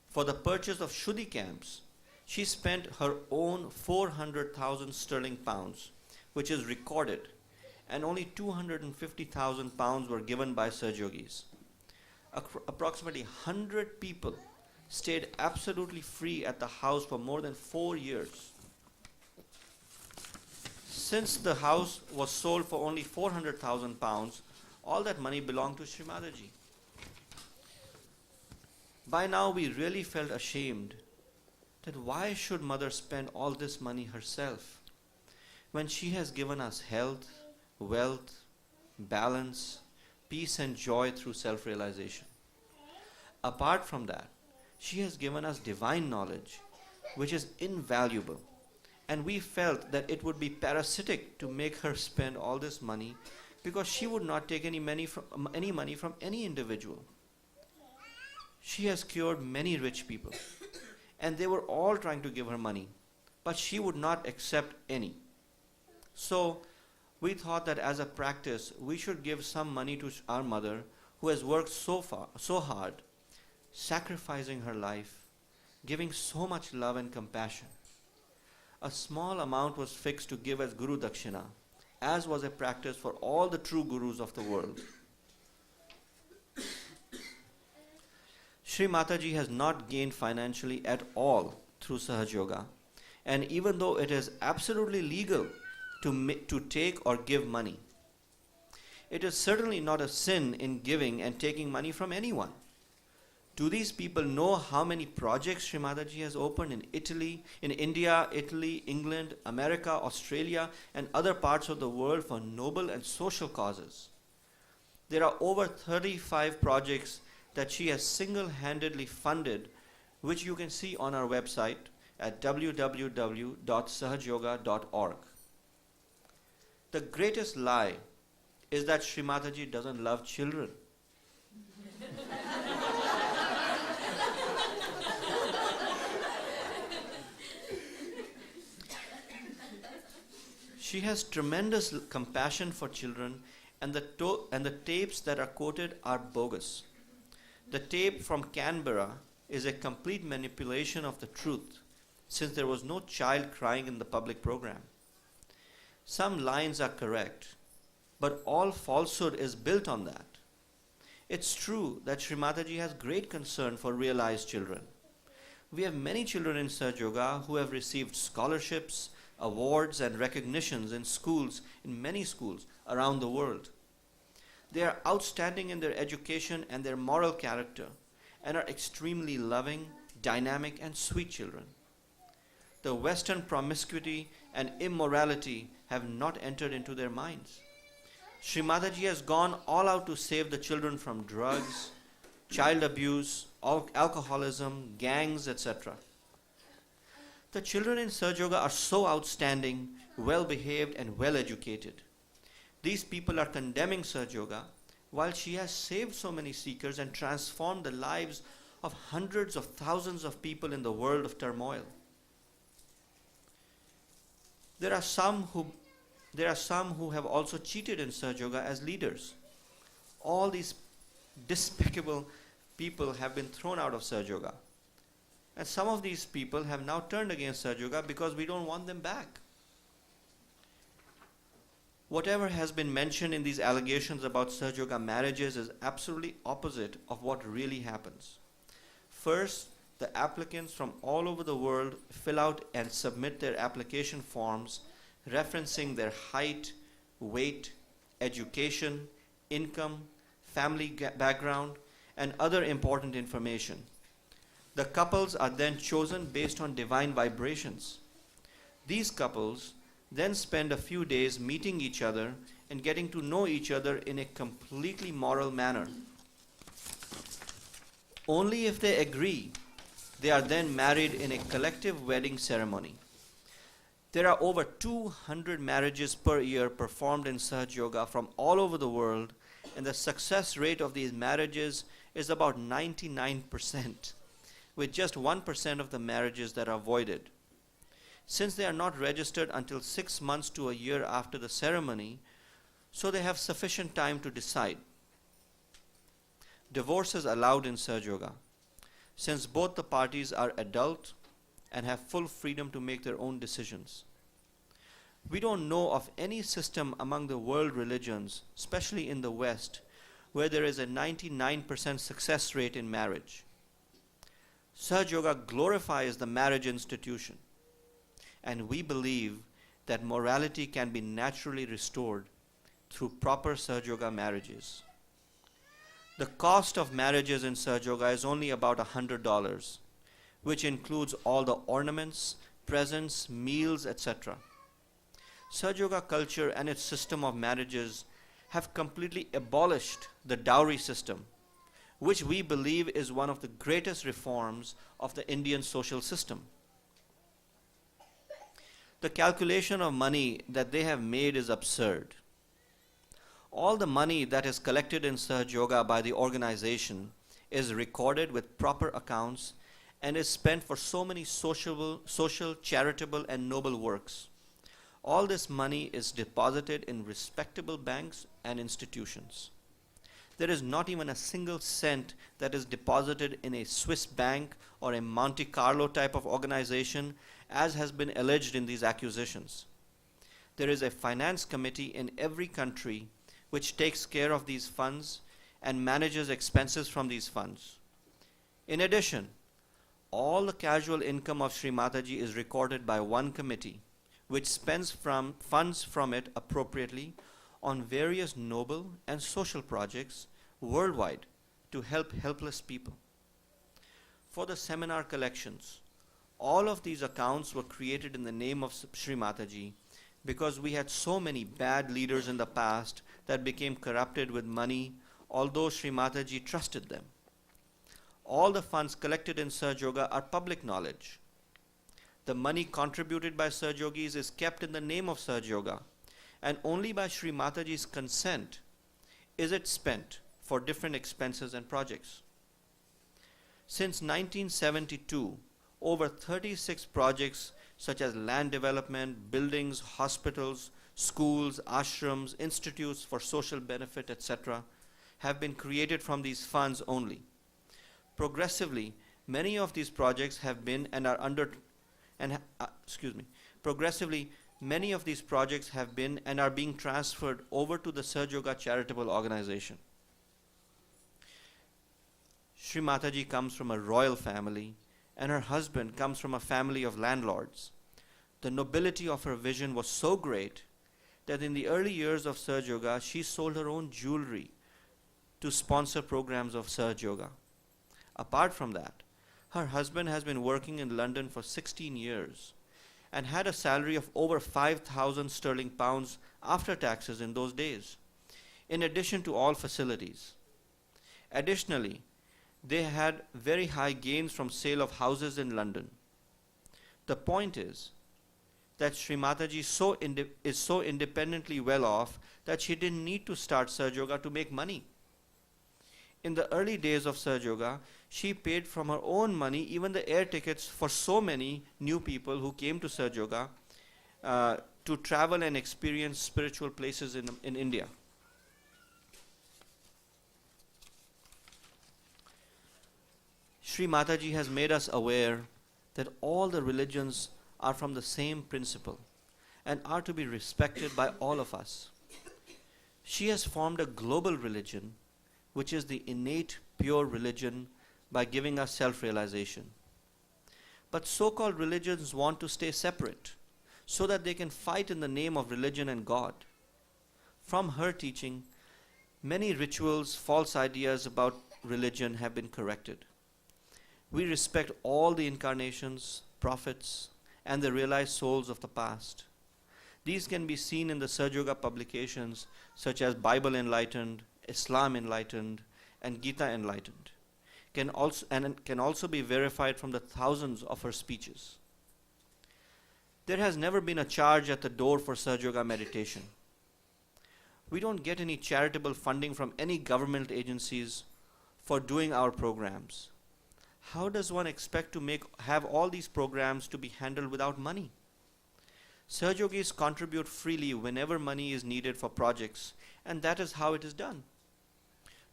For the purchase of Shuddhi camps, she spent her own 400,000 sterling pounds, which is recorded, and only 250,000 pounds were given by Sahaja Yogis. Approximately 100 people stayed absolutely free at the house for more than 4 years. Since the house was sold for only 400,000 pounds, all that money belonged to Shri Mataji. By now we really felt ashamed that why should Mother spend all this money herself when she has given us health, wealth, balance, peace and joy through self-realization. Apart from that, she has given us divine knowledge, which is invaluable, and we felt that it would be parasitic to make her spend all this money because she would not take any money from any individual. She has cured many rich people, and they were all trying to give her money, but she would not accept any. So we thought that as a practice, we should give some money to our mother who has worked so hard. sacrificing her life, giving so much love and compassion. A small amount was fixed to give as Guru Dakshina, as was a practice for all the true gurus of the world. Shri Mataji has not gained financially at all through Sahaja Yoga, and even though it is absolutely legal to take or give money, it is certainly not a sin in giving and taking money from anyone. Do these people know how many projects Shri Mataji has opened in Italy, in India, Italy, England, America, Australia, and other parts of the world for noble and social causes? There are over 35 projects that she has single-handedly funded, which you can see on our website at www.sahajyoga.org. The greatest lie is that Shri Mataji doesn't love children. She has tremendous compassion for children, and the tapes that are quoted are bogus. The tape from Canberra is a complete manipulation of the truth, since there was no child crying in the public program. Some lines are correct, but all falsehood is built on that. It's true that Shri Mataji has great concern for realized children. We have many children in Sahaja Yoga who have received scholarships, awards, and recognitions in schools, in many schools around the world. They are outstanding in their education and their moral character, and are extremely loving, dynamic, and sweet children. The Western promiscuity and immorality have not entered into their minds. Shri Mataji has gone all out to save the children from drugs, child abuse, alcoholism, gangs, etc. The children in Sahaja Yoga are so outstanding, well-behaved, and well-educated. These people are condemning Sahaja Yoga, while she has saved so many seekers and transformed the lives of hundreds of thousands of people in the world of turmoil. There are some who have also cheated in Sahaja Yoga as leaders. All these despicable people have been thrown out of Sahaja Yoga. And some of these people have now turned against Sahaja Yoga because we don't want them back. Whatever has been mentioned in these allegations about Sahaja Yoga marriages is absolutely opposite of what really happens. First, the applicants from all over the world fill out and submit their application forms referencing their height, weight, education, income, family background, and other important information. The couples are then chosen based on divine vibrations. These couples then spend a few days meeting each other and getting to know each other in a completely moral manner. Only if they agree, they are then married in a collective wedding ceremony. There are over 200 marriages per year performed in Sahaja Yoga from all over the world, and the success rate of these marriages is about 99%, with just 1% of the marriages that are voided. Since they are not registered until 6 months to a year after the ceremony, so they have sufficient time to decide. Divorce is allowed in Sahaja Yoga, since both the parties are adult and have full freedom to make their own decisions. We don't know of any system among the world religions, especially in the West, where there is a 99% success rate in marriage. Sahaja Yoga glorifies the marriage institution, and we believe that morality can be naturally restored through proper Sahaja Yoga marriages. The cost of marriages in Sahaja Yoga is only about $100, which includes all the ornaments, presents, meals, etc. Sahaja Yoga culture and its system of marriages have completely abolished the dowry system, which we believe is one of the greatest reforms of the Indian social system. The calculation of money that they have made is absurd. All the money that is collected in Sahaja Yoga by the organization is recorded with proper accounts and is spent for so many social, charitable, and noble works. All this money is deposited in respectable banks and institutions. there is not even a single cent that is deposited in a Swiss bank or a Monte Carlo type of organization, as has been alleged in these accusations. There is a finance committee in every country which takes care of these funds and manages expenses from these funds. In addition, all the casual income of Shri Mataji is recorded by one committee, which spends funds from it appropriately on various noble and social projects worldwide to help helpless people. For the seminar collections, all of these accounts were created in the name of Shri Mataji because we had so many bad leaders in the past that became corrupted with money, although Shri Mataji trusted them. All the funds collected in Sahaja Yoga are public knowledge. The money contributed by Sahaja Yogis is kept in the name of Sahaja Yoga, and only by Shri Mataji's consent is it spent for different expenses and projects. Since 1972, over 36 projects such as land development, buildings, hospitals, schools, ashrams, institutes for social benefit, etc., have been created from these funds only. Progressively, many of these projects have been and are being transferred over to the Sahaja Yoga charitable organization. Shri Mataji comes from a royal family, and her husband comes from a family of landlords. The nobility of her vision was so great that in the early years of Sahaja Yoga, she sold her own jewelry to sponsor programs of Sahaja Yoga. Apart from that, her husband has been working in London for 16 years and had a salary of over 5,000 sterling pounds after taxes in those days, in addition to all facilities. Additionally, they had very high gains from sale of houses in London. The point is that Shri Mataji is so independently well off that she didn't need to start Sahaja Yoga to make money. In the early days of Sahaja Yoga, she paid from her own money even the air tickets for so many new people who came to Sahaja Yoga to travel and experience spiritual places in India. Shri Mataji has made us aware that all the religions are from the same principle and are to be respected by all of us. She has formed a global religion, which is the innate, pure religion, by giving us self-realization. But so-called religions want to stay separate so that they can fight in the name of religion and God. From her teaching, many rituals, false ideas about religion have been corrected. We respect all the incarnations, prophets, and the realized souls of the past. These can be seen in the Sahaja Yoga publications such as Bible Enlightened, Islam Enlightened, and Gita Enlightened. Can also be verified from the thousands of her speeches. There has never been a charge at the door for Sahaja Yoga meditation. We don't get any charitable funding from any government agencies for doing our programs. How does one expect to have all these programs to be handled without money? Sahaja Yogis contribute freely whenever money is needed for projects, and that is how it is done.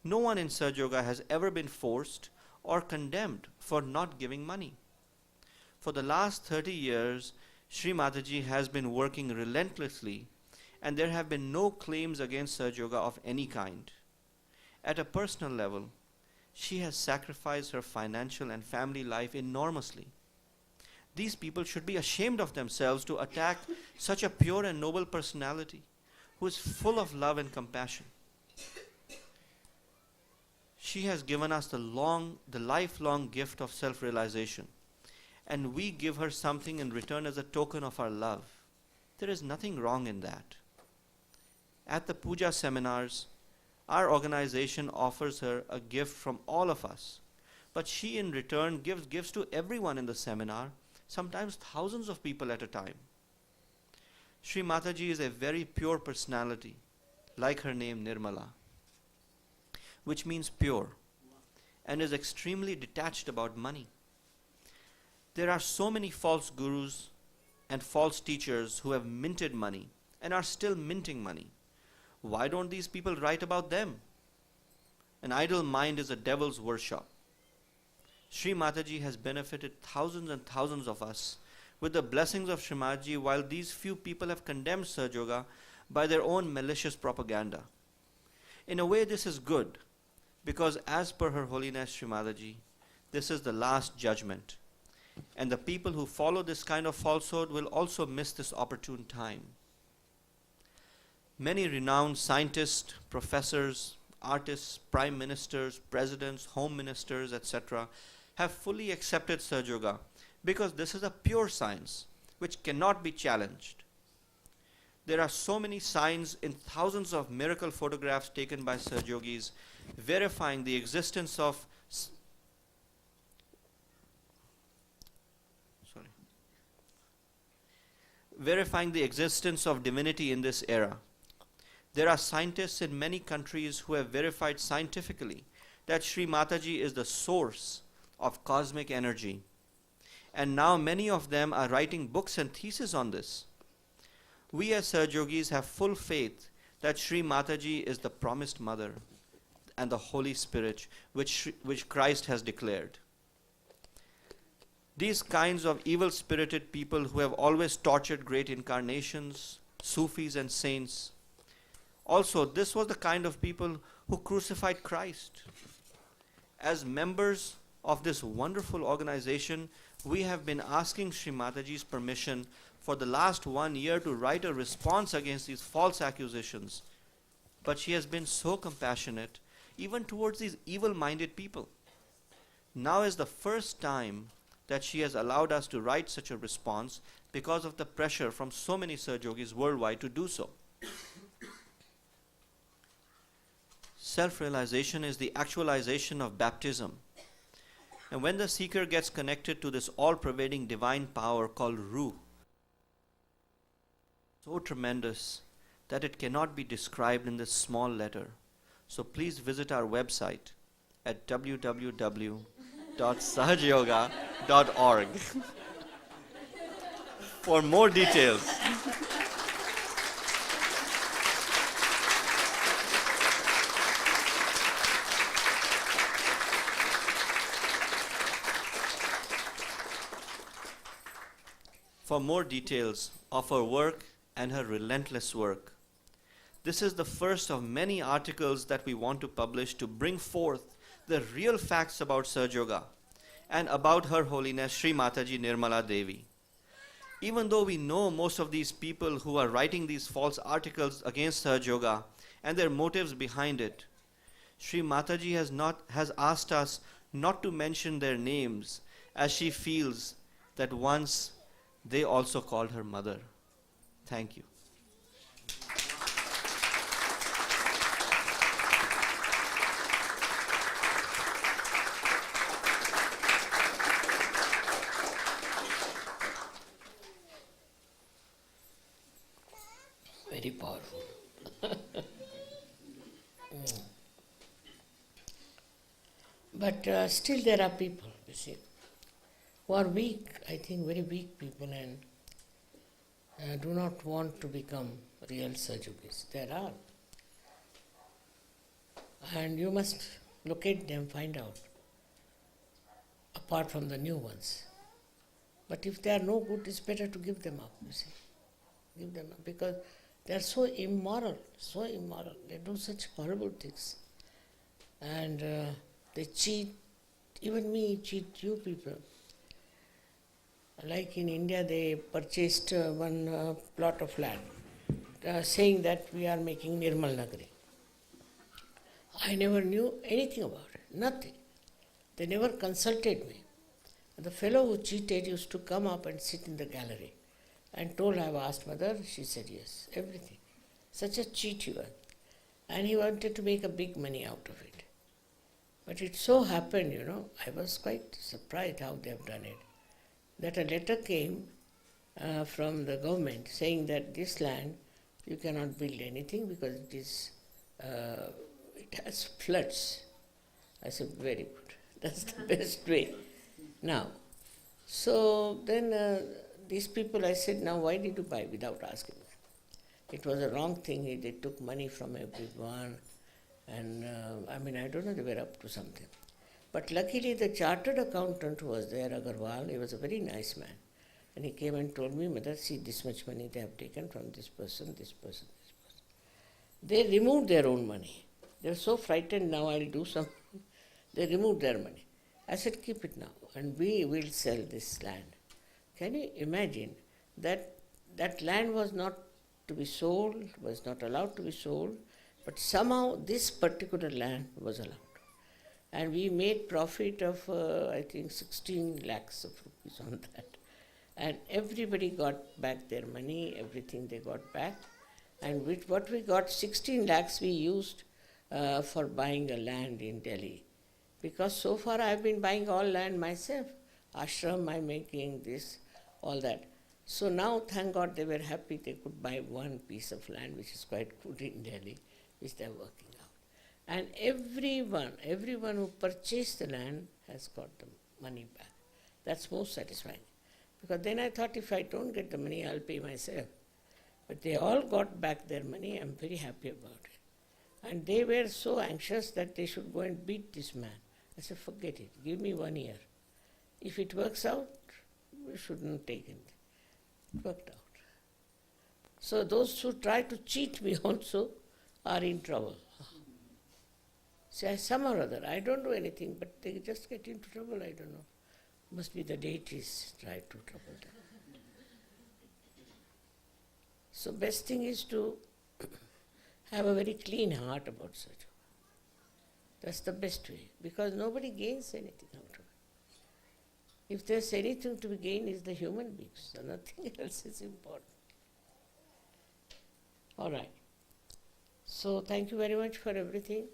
No one in Sahaja Yoga has ever been forced or condemned for not giving money. For the last 30 years, Shri Mataji has been working relentlessly, and there have been no claims against Sahaja Yoga of any kind. At a personal level, she has sacrificed her financial and family life enormously. These people should be ashamed of themselves to attack such a pure and noble personality who is full of love and compassion. She has given us the lifelong gift of self-realization, and we give her something in return as a token of our love. There is nothing wrong in that. At the puja seminars, our organization offers her a gift from all of us, but she in return gives gifts to everyone in the seminar, sometimes thousands of people at a time. Shri Mataji is a very pure personality, like her name Nirmala, which means pure, and is extremely detached about money. There are so many false gurus and false teachers who have minted money and are still minting money. Why don't these people write about them? An idle mind is a devil's workshop. Shri Mataji has benefited thousands and thousands of us with the blessings of Shri Mataji, while these few people have condemned Sahaja Yoga by their own malicious propaganda. In a way, this is good, because as per Her Holiness Shri Mataji, this is the last judgment, and the people who follow this kind of falsehood will also miss this opportune time. Many renowned scientists, professors, artists, prime ministers, presidents, home ministers, etc. have fully accepted Sahaja Yoga because this is a pure science which cannot be challenged. There are so many signs in thousands of miracle photographs taken by Sahaja Yogis verifying the existence of divinity in this era. There are scientists in many countries who have verified scientifically that Shri Mataji is the source of cosmic energy. And now many of them are writing books and theses on this. We as Sahaja Yogis have full faith that Shri Mataji is the promised mother and the Holy Spirit which Christ has declared. These kinds of evil-spirited people who have always tortured great incarnations, Sufis and saints. Also, this was the kind of people who crucified Christ. As members of this wonderful organization, we have been asking Shri Mataji's permission for the last 1 year to write a response against these false accusations. But she has been so compassionate, even towards these evil-minded people. Now is the first time that she has allowed us to write such a response because of the pressure from so many Sahaja Yogis worldwide to do so. Self-realization is the actualization of baptism. And when the seeker gets connected to this all-pervading divine power called Ruh, so tremendous that it cannot be described in this small letter. So please visit our website at www.sahajayoga.org for more details. For more details of her work and her relentless work. This is the first of many articles that we want to publish to bring forth the real facts about Sahaja Yoga and about Her Holiness Shri Mataji Nirmala Devi. Even though we know most of these people who are writing these false articles against Sahaja Yoga and their motives behind it, Shri Mataji has asked us not to mention their names, as she feels that once they also called her mother. Thank you. Very powerful. But still there are people, you see, who are weak, I think very weak people, and do not want to become real Sahaja Yogis. There are. And you must locate them, find out, apart from the new ones. But if they are no good, it's better to give them up, you see. Give them up, because they are so immoral, so immoral. They do such horrible things. And they cheat, even me, cheat you people. Like in India, they purchased one plot of land, saying that we are making Nirmal Nagari. I never knew anything about it, nothing. They never consulted me. The fellow who cheated used to come up and sit in the gallery and told, I have asked mother, she said yes, everything. Such a cheat he was. And he wanted to make a big money out of it. But it so happened, I was quite surprised how they have done it, that a letter came from the government saying that this land you cannot build anything because it has floods. I said, very good, that's the best way. Now, so then these people, I said, now why did you buy without asking them? It was a wrong thing, they took money from everyone And I don't know, they were up to something. But luckily the chartered accountant who was there, Agarwal, he was a very nice man. And he came and told me, Mother, see this much money they have taken from this person, this person, this person. They removed their own money. They were so frightened, now I'll do something. They removed their money. I said, keep it now and we will sell this land. Can you imagine that that land was not to be sold, was not allowed to be sold, but somehow this particular land was allowed. And we made profit of, I think, 16 lakhs of rupees on that. And everybody got back their money, everything they got back. And with what we got, 16 lakhs we used for buying a land in Delhi. Because so far I have been buying all land myself. Ashram, I'm making this, all that. So now, thank God, they were happy they could buy one piece of land, which is quite good in Delhi, which they are working out. And everyone who purchased the land has got the money back. That's most satisfying. Because then I thought, if I don't get the money, I'll pay myself. But they all got back their money. I'm very happy about it. And they were so anxious that they should go and beat this man. I said, forget it. Give me 1 year. If it works out, we shouldn't take it. It worked out. So those who try to cheat me also are in trouble. Say, some or other, I don't do anything, but they just get into trouble, I don't know. Must be the deities try to trouble them. So best thing is to have a very clean heart about such. That's the best way, because nobody gains anything out of it. If there's anything to be gained, it's the human beings, so nothing else is important. All right. So thank you very much for everything.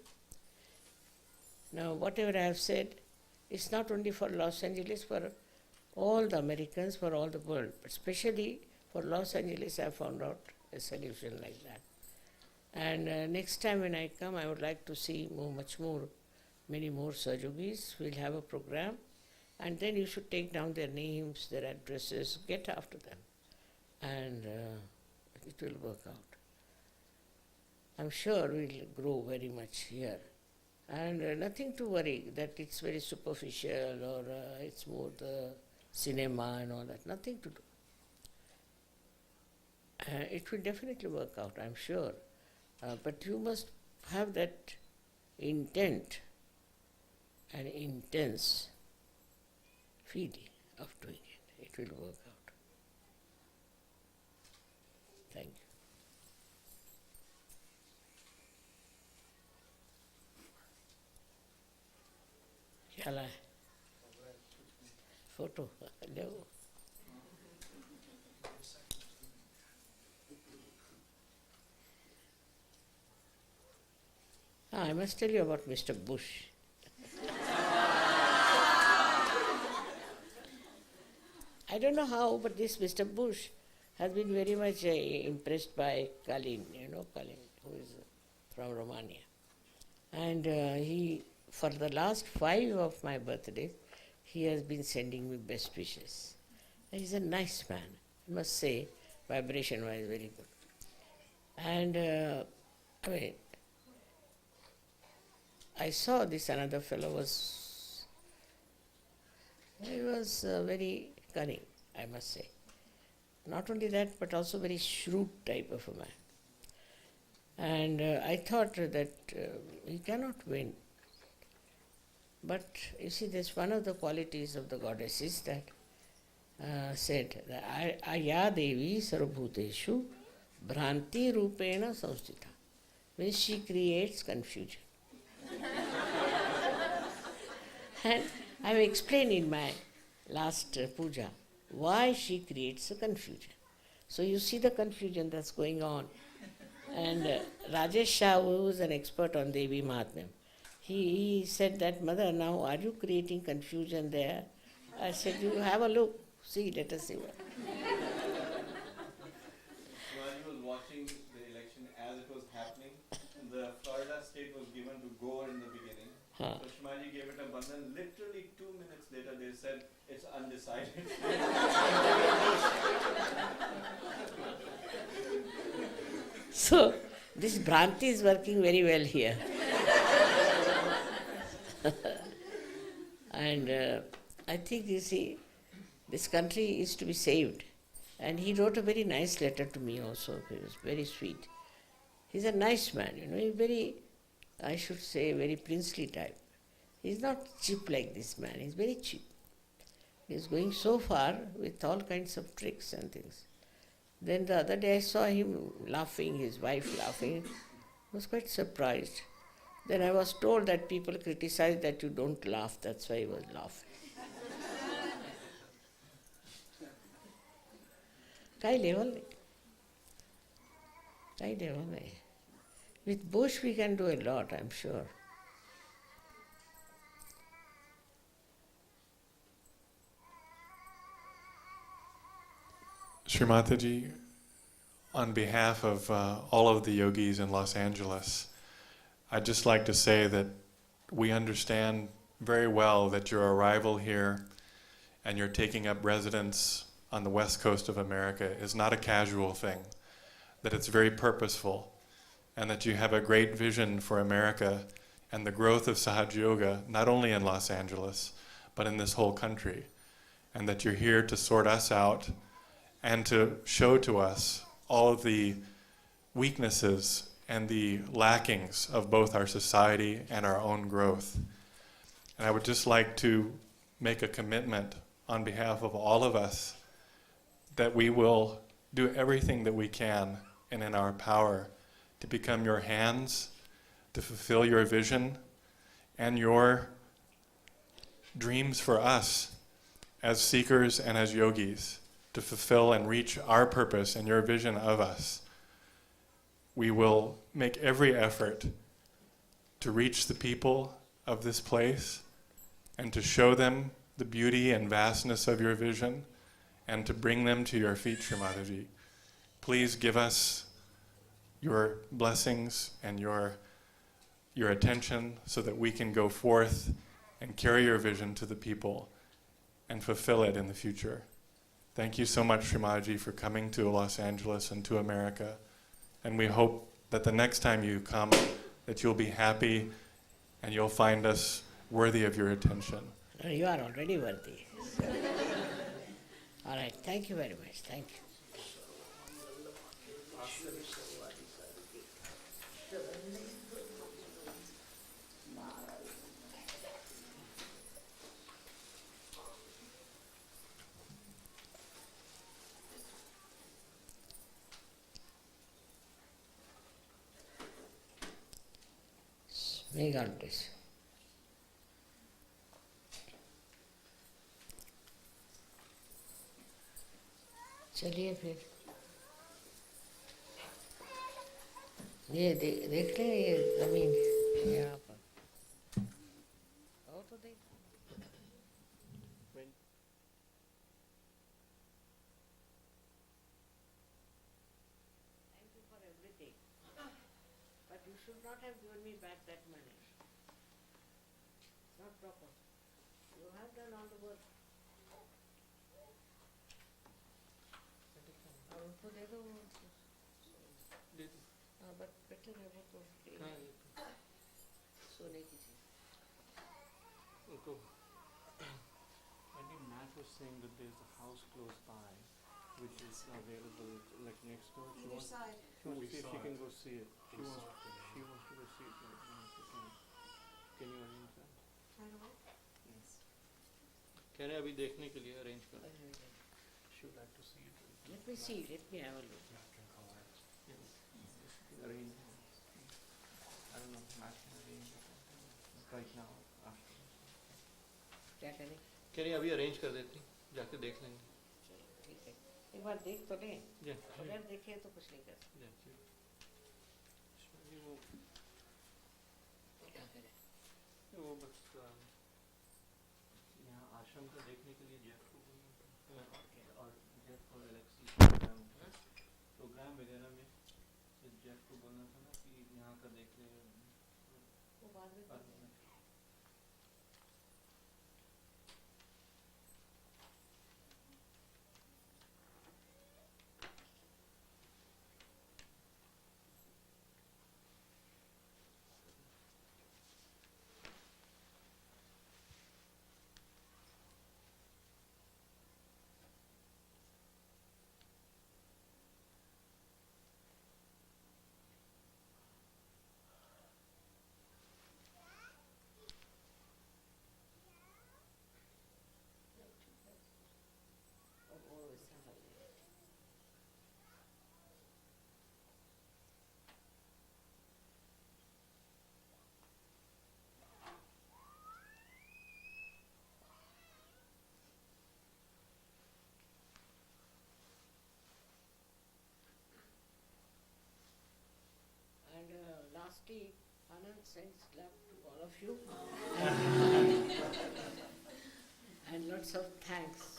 Now, whatever I have said, it's not only for Los Angeles, for all the Americans, for all the world, but especially for Los Angeles, I found out a solution like that. And next time when I come, I would like to see many more Sahaja Yogis. We'll have a program, and then you should take down their names, their addresses, get after them, and it will work out. I'm sure we'll grow very much here. And nothing to worry that it's very superficial or it's more the cinema and all that. Nothing to do. It will definitely work out, I'm sure. But you must have that intent and intense feeling of doing it. It will work out. Thank you. Shall I? Photo? No. I must tell you about Mr. Bush. I don't know how, but this Mr. Bush has been very much impressed by Kalin, Kalin, who is from Romania. And he, for the last 5 of my birthdays, he has been sending me best wishes. He's a nice man, I must say, vibration-wise very good. And I saw this another fellow he was very cunning, I must say. Not only that, but also very shrewd type of a man. And I thought that he cannot win. But you see, there's one of the qualities of the goddesses that said, Aya Devi Sarvabhuteshu Bhranti Rupena Samstita. Means she creates confusion. And I have explained in my last puja why she creates a confusion. So you see the confusion that's going on. And Rajesh Shah, who is an expert on Devi Mahatmyam, he said that, Mother, now are you creating confusion there? I said, you have a look. See, let us see what. Shivaji was watching the election as it was happening. The Florida state was given to Gore in the beginning. So Shivaji gave it a bandhan. Literally 2 minutes later, they said it's undecided. So this Bhranti is working very well here. And I think, you see, this country is to be saved. And he wrote a very nice letter to me also. It was very sweet. He's a nice man, he's very, I should say, very princely type. He's not cheap like this man, he's very cheap. He's going so far with all kinds of tricks and things. Then the other day I saw him laughing, his wife laughing. I was quite surprised. Then I was told that people criticize that you don't laugh, that's why he was laughing. Kai level. With bush we can do a lot, I'm sure. Shri Mataji, on behalf of all of the yogis in Los Angeles, I'd just like to say that we understand very well that your arrival here and your taking up residence on the west coast of America is not a casual thing, that it's very purposeful, and that you have a great vision for America and the growth of Sahaja Yoga, not only in Los Angeles, but in this whole country, and that you're here to sort us out and to show to us all of the weaknesses and the lackings of both our society and our own growth. And I would just like to make a commitment on behalf of all of us that we will do everything that we can and in our power to become your hands, to fulfill your vision and your dreams for us as seekers and as yogis, to fulfill and reach our purpose and your vision of us. We will make every effort to reach the people of this place and to show them the beauty and vastness of your vision and to bring them to your feet, Shri Mataji. Please give us your blessings and your attention so that we can go forth and carry your vision to the people and fulfill it in the future. Thank you so much, Shri Mataji, for coming to Los Angeles and to America. And we hope that the next time you come, that you'll be happy and you'll find us worthy of your attention. No, you are already worthy. All right, thank you very much. Thank you. May God bless you. चलिए फिर ये देख लें ये जमीन यहाँ पर और तो देख Thank you for everything, but you should not have given me back that money. It's not proper. You have done all the work. और उनको दे दो हाँ बट बेटर है वो तो सोने की चीज़ उनको I think Matt was saying that there's a house close by which is available like next door. She wants to see if she can go see it. She wants to go see it right now. Can you arrange that? Yes. कह रहे अभी देखने के लिए arrange कर. She would like to see it. Let me see, let me have a look. Arrange. I don't know. Matt can arrange it right now after. क्या करें? कह रही अभी arrange कर देती. जाके देख लेंगे. ठीक है. एक बार देख तो लें. Yeah. अगर देखे तो कुछ नहीं कर सकते. वो क्या करें? वो बस यहाँ आश्रम को देखने के लिए जेफ को और जेफ और एलेक्सी प्रोग्राम वगैरह में जेफ को बोलना था ना कि यहाँ का देख ले. वो बाद में hearty Anand sends love to all of you. And lots of thanks.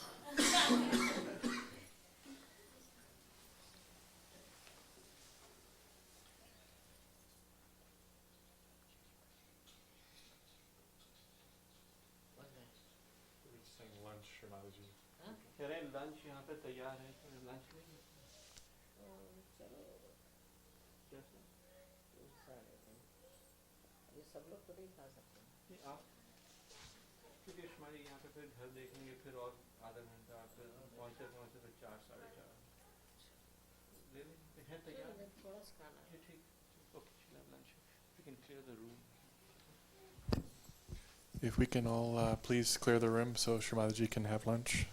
Lunch, Shri Mataji. कह रहे हैं लंच यहाँ पे तैयार है, तो लंच लेंगे। ये सब लोग तो नहीं खा सकते। नहीं आप, क्योंकि हमारे यहाँ पे फिर घर देखेंगे, फिर और आधा घंटा, फिर पहुँचते पहुँचते तो 4 साढ़े 4 ले लेंगे, है तैयार। थोड़ा सा खाना है। ठीक, ओके, चलो lunch, we can clear the room. If we can all please clear the room so Shri Mataji can have lunch.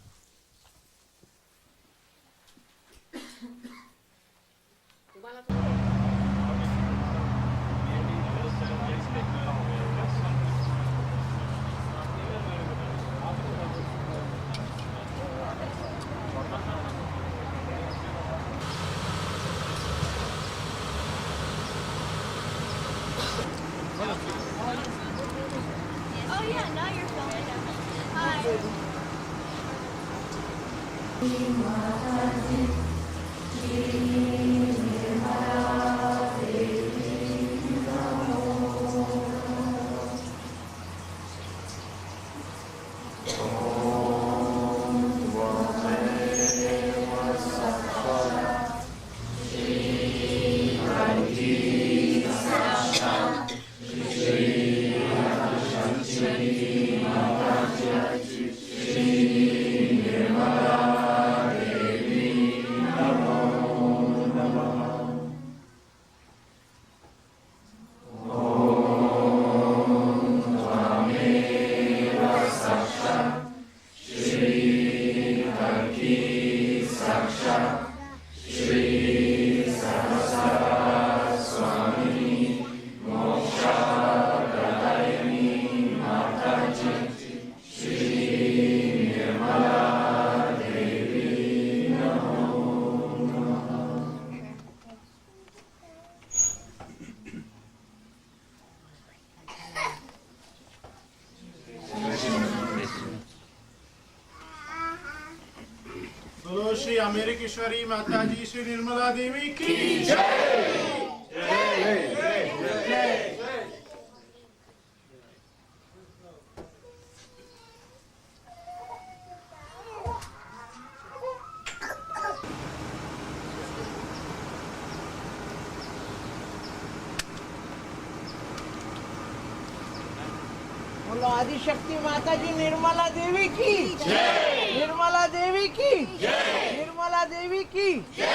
Oh yeah, now you're filming. Hi. Shri Mataji Nirmala Devi Namo. Om Tvameva Sattva Shri Mataji Nirmala Devi Namo Namaha. Om Tvameva Sakshat Shri Mataji Sakshat Shri Sahaja Swamini Moksha Pradayani Mataji Shri Nirmala Devi Namo Namaha. बोलो श्री अमेरिकेश्वरी माताजी श्री निर्मला देवी की जय। बोलो आदिशक्ति माता जी निर्मला देवी की जय। निर्मला देवी की जय। निर्मला देवी की जय।